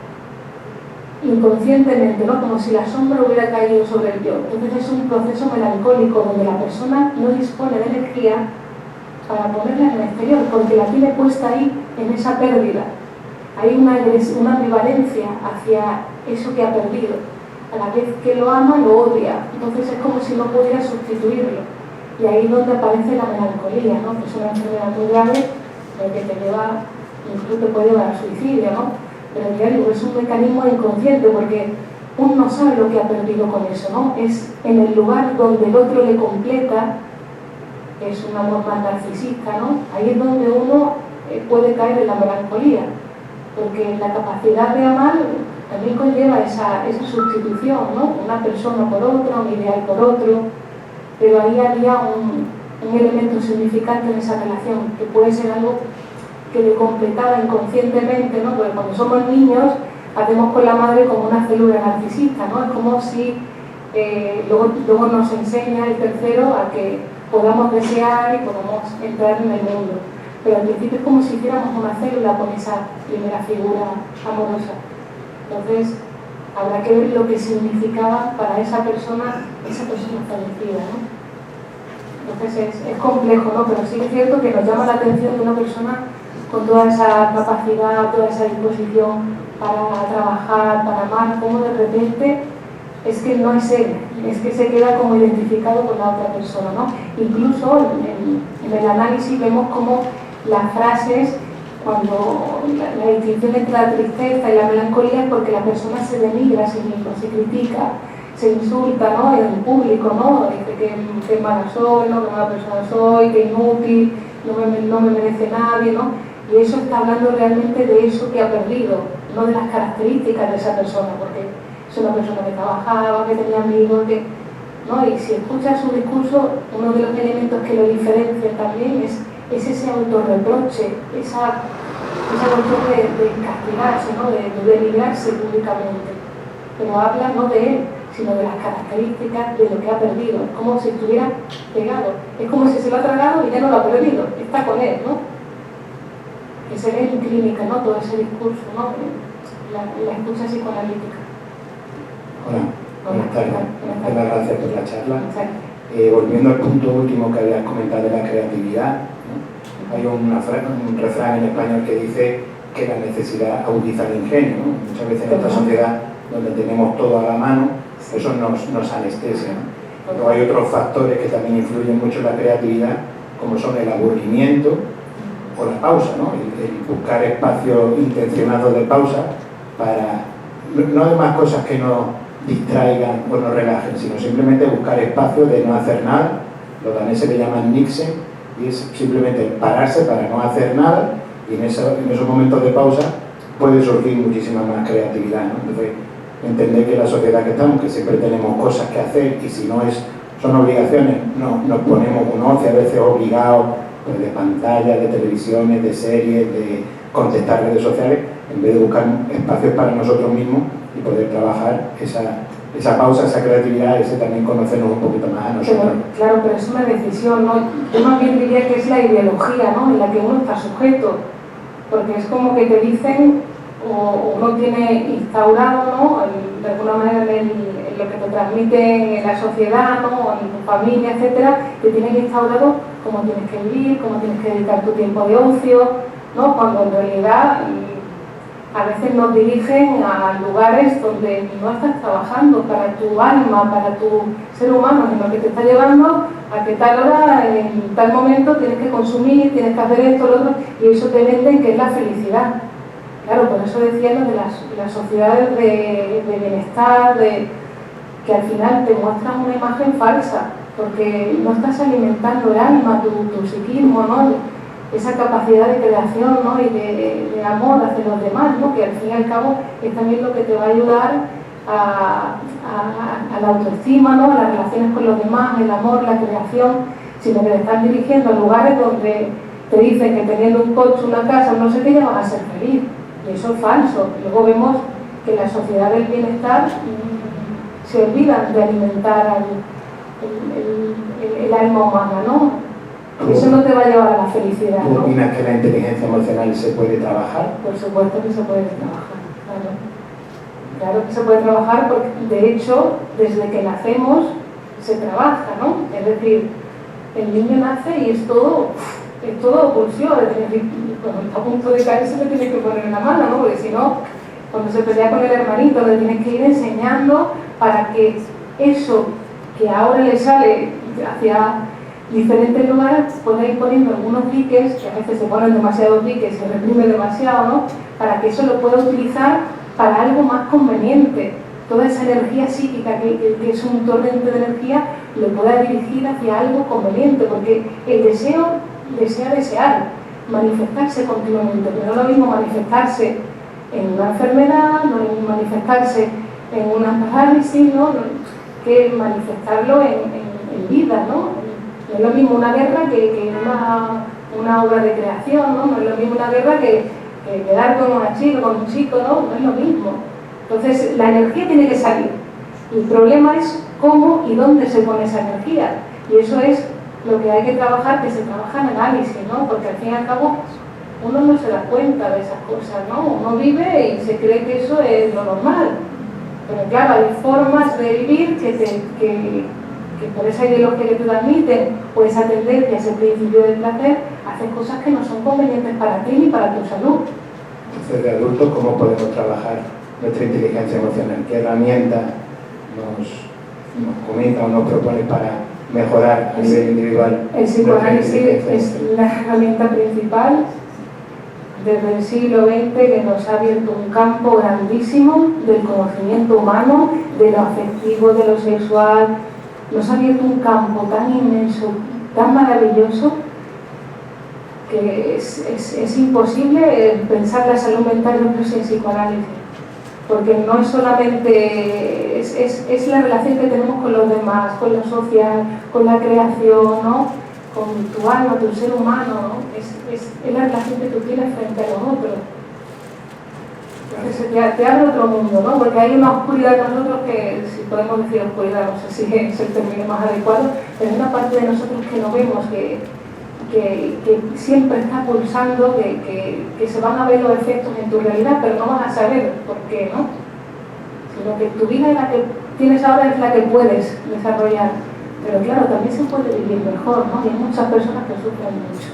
A: inconscientemente, ¿no? Como si la sombra hubiera caído sobre el yo. Entonces es un proceso melancólico donde la persona no dispone de energía para ponerla en el exterior, porque la tiene puesta ahí en esa pérdida. Hay una ambivalencia hacia eso que ha perdido. A la vez que lo ama, lo odia. Entonces es como si no pudiera sustituirlo. Y ahí es donde aparece la melancolía, ¿no? Que es una enfermedad muy grave, que te lleva, incluso te puede llevar al suicidio, ¿no? Pero ya digo, es un mecanismo inconsciente porque uno no sabe lo que ha perdido con eso, ¿no? Es en el lugar donde el otro le completa, es un amor más narcisista, ¿no? Ahí es donde uno puede caer en la melancolía, porque la capacidad de amar también conlleva esa sustitución, ¿no? Una persona por otra, un ideal por otro, pero ahí había un elemento significante en esa relación, que puede ser algo que le completaba inconscientemente, ¿no? Porque cuando somos niños hacemos con la madre como una célula narcisista, ¿no? Es como si luego nos enseña el tercero a que podamos desear y podamos entrar en el mundo. Pero al principio es como si hiciéramos una célula con esa primera figura amorosa. Entonces habrá que ver lo que significaba para esa persona fallecida, ¿no? Entonces es complejo, ¿no? Pero sí es cierto que nos llama la atención de una persona con toda esa capacidad, toda esa disposición para trabajar, para amar, como de repente es que no es él, es que se queda como identificado con la otra persona, ¿no? Incluso en el análisis vemos como las frases, cuando la distinción entre la tristeza y la melancolía es porque la persona se denigra a sí misma, se critica, se insulta, ¿no? En público, ¿no? Dice que mala soy, ¿no? Que mala persona soy, que inútil, no me merece nadie, ¿no? Y eso está hablando realmente de eso que ha perdido, no de las características de esa persona, porque es una persona que trabajaba, que tenía amigos, ¿no? Y si escuchas su discurso, uno de los elementos que lo diferencia también es ese autorreproche, esa cuestión de castigarse, ¿no? De denigrarse públicamente. Pero habla no de él, sino de las características de lo que ha perdido. Es como si estuviera pegado, es como si se lo ha tragado y ya no lo ha perdido, está con él, ¿no? Que se ve en clínica, ¿no? Todo ese discurso, ¿no? La escucha psicoanalítica.
D: Hola, buenas tardes. Muchas gracias por la charla. Volviendo al punto último que habías comentado de la creatividad, ¿no? Hay un refrán en español que dice que la necesidad agudiza el ingenio, ¿no? Muchas veces en esta sociedad donde tenemos todo a la mano, eso nos anestesia, ¿no? Pero hay otros factores que también influyen mucho en la creatividad, como son el aburrimiento o la pausa, ¿no? El buscar espacios intencionados de pausa para no hay más cosas que nos distraigan o nos relajen, sino simplemente buscar espacios de no hacer nada. Los daneses le llaman Niksen, y es simplemente pararse para no hacer nada, y en esos momentos de pausa puede surgir muchísima más creatividad, ¿no? Entonces, entender que la sociedad que estamos, que siempre tenemos cosas que hacer, y si no son obligaciones, nos ponemos un ocio, a veces obligados, pues de pantallas, de televisiones, de series, de contestar redes sociales, en vez de buscar espacios para nosotros mismos y poder trabajar esa pausa, esa creatividad, ese también conocernos un poquito más a nosotros.
A: Claro, pero es una decisión, ¿no? Yo más bien diría que es la ideología, ¿no? En la que uno está sujeto, porque es como que te dicen o uno tiene instaurado, ¿no? De alguna manera en lo que te transmite en la sociedad, ¿no? En tu familia, etcétera, te tienen instaurado cómo tienes que vivir, cómo tienes que dedicar tu tiempo de ocio, ¿no? Cuando en realidad a veces nos dirigen a lugares donde no estás trabajando para tu alma, para tu ser humano, sino que te está llevando a que tal hora, en tal momento tienes que consumir, tienes que hacer esto, lo otro, y eso te venden que es la felicidad. Claro, por eso decía lo de las sociedades de bienestar, que al final te muestran una imagen falsa, porque no estás alimentando el alma, tu psiquismo, ¿no? Esa capacidad de creación, ¿no? Y de amor hacia los demás, ¿no? Que al fin y al cabo es también lo que te va a ayudar a la autoestima, ¿no? A las relaciones con los demás, el amor, la creación, sino que te están dirigiendo a lugares donde te dicen que teniendo un coche, una casa, no sé qué, ya vas a ser feliz. Y eso es falso. Luego vemos que la sociedad del bienestar se olvidan de alimentar el alma humana, ¿no? Eso no te va a llevar a la felicidad,
D: ¿Tú
A: ¿no?
D: opinas que la inteligencia emocional se puede trabajar?
A: Por supuesto que se puede trabajar, claro. Claro que se puede trabajar porque, de hecho, desde que nacemos se trabaja, ¿no? Es decir, el niño nace y es todo pulsión, es decir, cuando está a punto de caer se le tiene que poner en la mano, ¿no? Porque si no, cuando se pelea con el hermanito, le tienes que ir enseñando para que eso que ahora le sale hacia diferentes lugares pueda ir poniendo algunos diques, que a veces se ponen demasiados diques, se reprime demasiado, ¿no? Para que eso lo pueda utilizar para algo más conveniente. Toda esa energía psíquica que es un torrente de energía lo pueda dirigir hacia algo conveniente, porque el deseo desea desear, manifestarse continuamente, pero no es lo mismo manifestarse en una enfermedad, no es lo mismo manifestarse en una parálisis, ¿no? Que manifestarlo en vida, ¿no? No es lo mismo una guerra que una obra de creación, ¿no? No es lo mismo una guerra que quedar con una chica, con un chico, ¿no? No es lo mismo. Entonces, la energía tiene que salir. El problema es cómo y dónde se pone esa energía. Y eso es lo que hay que trabajar, que se trabaja en análisis, ¿no? Porque al fin y al cabo uno no se da cuenta de esas cosas, ¿no? Uno vive y se cree que eso es lo normal. Pero claro, hay formas de vivir que por esa ideología que te transmiten o esa tendencia, ese principio del placer, haces cosas que no son convenientes para ti ni para tu salud.
D: Entonces, de adultos, ¿cómo podemos trabajar nuestra inteligencia emocional? ¿Qué herramientas nos comenta o nos propone para mejorar a nivel individual?
A: El psicoanálisis es la herramienta principal desde el siglo XX que nos ha abierto un campo grandísimo del conocimiento humano, de lo afectivo, de lo sexual. Nos ha abierto un campo tan inmenso, tan maravilloso, que es imposible pensar la salud mental sin psicoanálisis, porque no es solamente, es la relación que tenemos con los demás, con lo social, con la creación, ¿no? Con tu alma, tu ser humano, ¿no? Es la relación que tú tienes frente a los otros. Entonces te abre otro mundo, ¿no? Porque hay una oscuridad en nosotros que, si podemos decir oscuridad, no sé si es el término más adecuado, pero hay una parte de nosotros que no vemos, que siempre está pulsando, que se van a ver los efectos en tu realidad, pero no vas a saber por qué, ¿no? Sino que tu vida, la que tienes ahora, es la que puedes desarrollar. Pero claro, también se puede vivir mejor, ¿no? Y hay muchas personas que sufren mucho.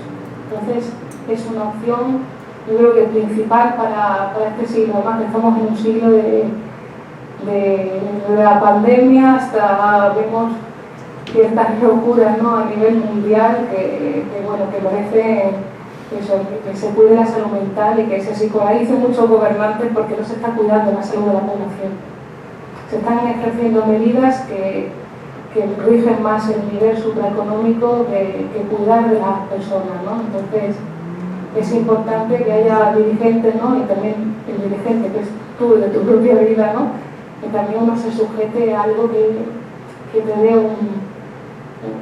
A: Entonces, es una opción, yo creo que principal para este siglo. Además, que estamos en un siglo de la pandemia, hasta vemos ciertas locuras, ¿no? A nivel mundial que merece eso, que se cuide la salud mental y que se psicoanalice muchos gobernantes, porque no se está cuidando la salud de la población. Se están ejerciendo medidas que rigen más el nivel supraeconómico que cuidar de las personas, ¿no? Entonces, es importante que haya dirigentes, ¿no? Y también el dirigente, que es tú, de tu propia vida, ¿no? Que también uno se sujete a algo que te dé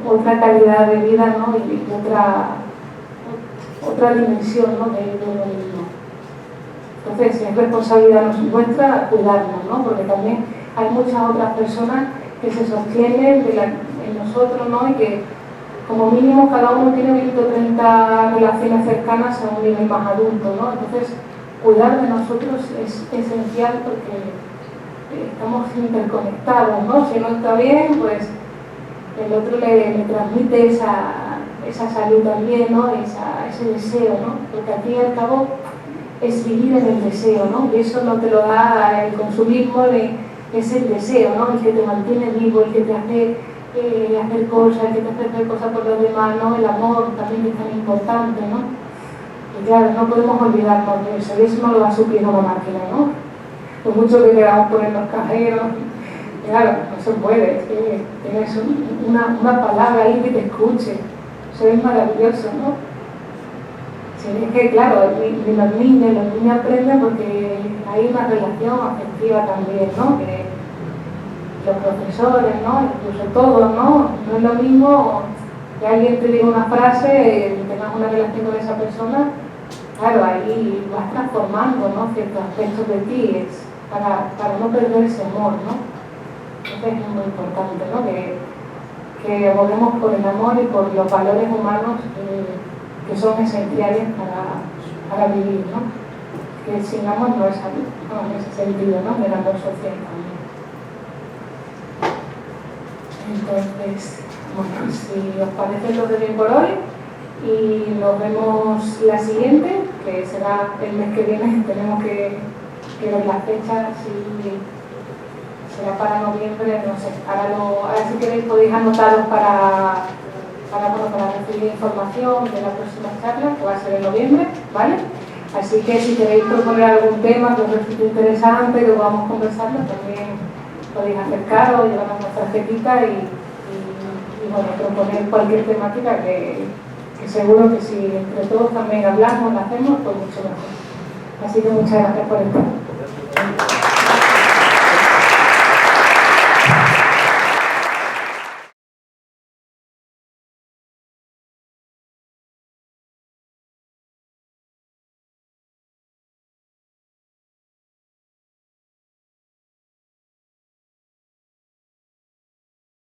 A: otra calidad de vida, ¿no? Y otra dimensión, ¿no? de uno mismo. Entonces, es responsabilidad nuestra cuidarnos, ¿no? Porque también hay muchas otras personas que se sostienen en nosotros, ¿no? Y que como mínimo cada uno tiene 20 o 30 relaciones cercanas a un nivel más adulto, ¿no? Entonces cuidar de nosotros es esencial porque estamos interconectados, ¿no? Si uno está bien, pues el otro le transmite esa salud también, ¿no? Ese deseo, ¿no? Porque al fin y al cabo es vivir en el deseo, ¿no? Y eso no te lo da el consumismo, es el deseo, ¿no? El que te mantiene vivo, el que te hace hacer cosas, el que te hace hacer cosas por los demás, ¿no? El amor también es tan importante, ¿no? Y claro, no podemos olvidarnos de eso, y eso no lo va a suplir una máquina, ¿no? Por mucho que queramos poner los cajeros, claro, no se puede, es que tienes una palabra ahí que te escuche, eso es maravilloso, ¿no? Sí, es que claro, y los niños aprenden porque hay una relación afectiva también, ¿no? Que los profesores, ¿no? Incluso todos, ¿no? No es lo mismo que alguien te diga una frase y tengas una relación con esa persona, claro, ahí vas transformando, ¿no? Ciertos aspectos de ti, es para no perder ese amor, ¿no? Entonces es muy importante, ¿no? Que aboguemos por el amor y por los valores humanos que son esenciales para vivir, ¿no? Que sin amor no es salud, ¿no? En ese sentido, ¿no? Del amor social también. Entonces, bueno, si os parece lo de bien por hoy, y nos vemos la siguiente, que será el mes que viene. Tenemos que ver las fechas, si será para noviembre, no sé. Ahora si queréis podéis anotaros para recibir información de la próxima charla, que va a ser en noviembre, ¿vale? Así que si queréis proponer algún tema que os resulte interesante, que podamos conversarlo, también podéis acercaros, llevarnos una tarjetita y bueno, proponer cualquier temática que seguro que si entre todos también hablamos, la hacemos, pues mucho mejor. Así que muchas gracias por estar.